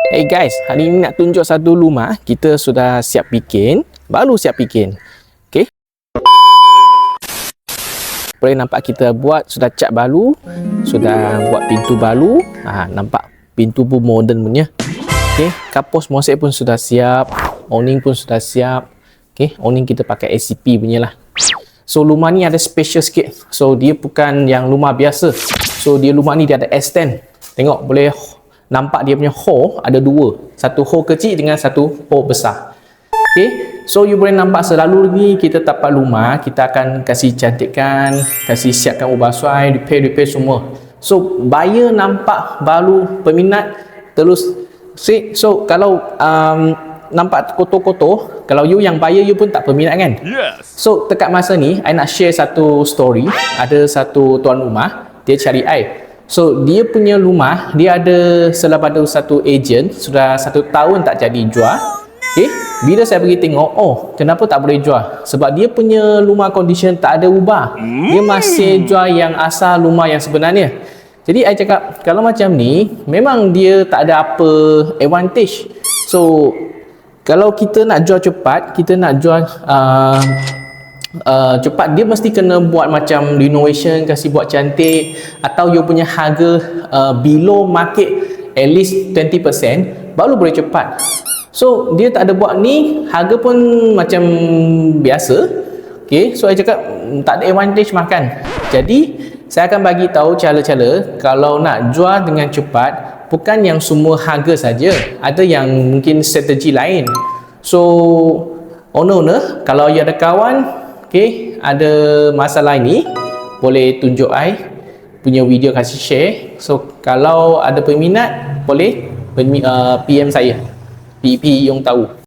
Hey guys, hari ini nak tunjuk satu rumah kita sudah siap bikin, baru siap bikin. Okey. Boleh nampak kita buat sudah cat baru, sudah buat pintu baru. Nampak pintu pun moden punya. Okey, kapos mosek pun sudah siap, awning pun sudah siap. Okey, awning kita pakai ACP punya lah. So rumah ni ada special sikit. So dia bukan yang rumah biasa. So dia rumah ni dia ada extend. Tengok boleh nampak dia punya hole ada dua. Satu hole kecil dengan satu hole besar. Okay. So you boleh nampak selalu ni kita tapak rumah, kita akan kasih cantikkan, kasih siapkan ubahsuai, repair semua. So buyer nampak baru, peminat terus see. So kalau nampak kotor-kotor, kalau you yang buyer you pun tak peminat kan? Yes. So dekat masa ni I nak share satu story. Ada satu tuan rumah, dia cari I. So dia punya rumah, dia ada selepas ada satu agent, sudah 1 tahun tak jadi jual. Okay. Bila saya pergi tengok, oh kenapa tak boleh jual? Sebab dia punya rumah condition tak ada ubah. Dia masih jual yang asal rumah yang sebenarnya. Jadi I cakap, kalau macam ni, memang dia tak ada apa advantage. So kalau kita nak jual cepat, kita nak jual cepat, dia mesti kena buat macam renovation, kasih buat cantik, atau you punya harga below market at least 20% baru boleh cepat. So dia tak ada buat ni, harga pun macam biasa. Okay, so I cakap tak ada advantage makan. Jadi saya akan bagi tahu cara-cara kalau nak jual dengan cepat. Bukan yang semua harga saja, ada yang mungkin strategi lain. So owner, kalau you ada kawan, okay, ada masalah ini, boleh tunjuk I punya video, kasih share. So kalau ada peminat, boleh PM saya, PP yang tahu.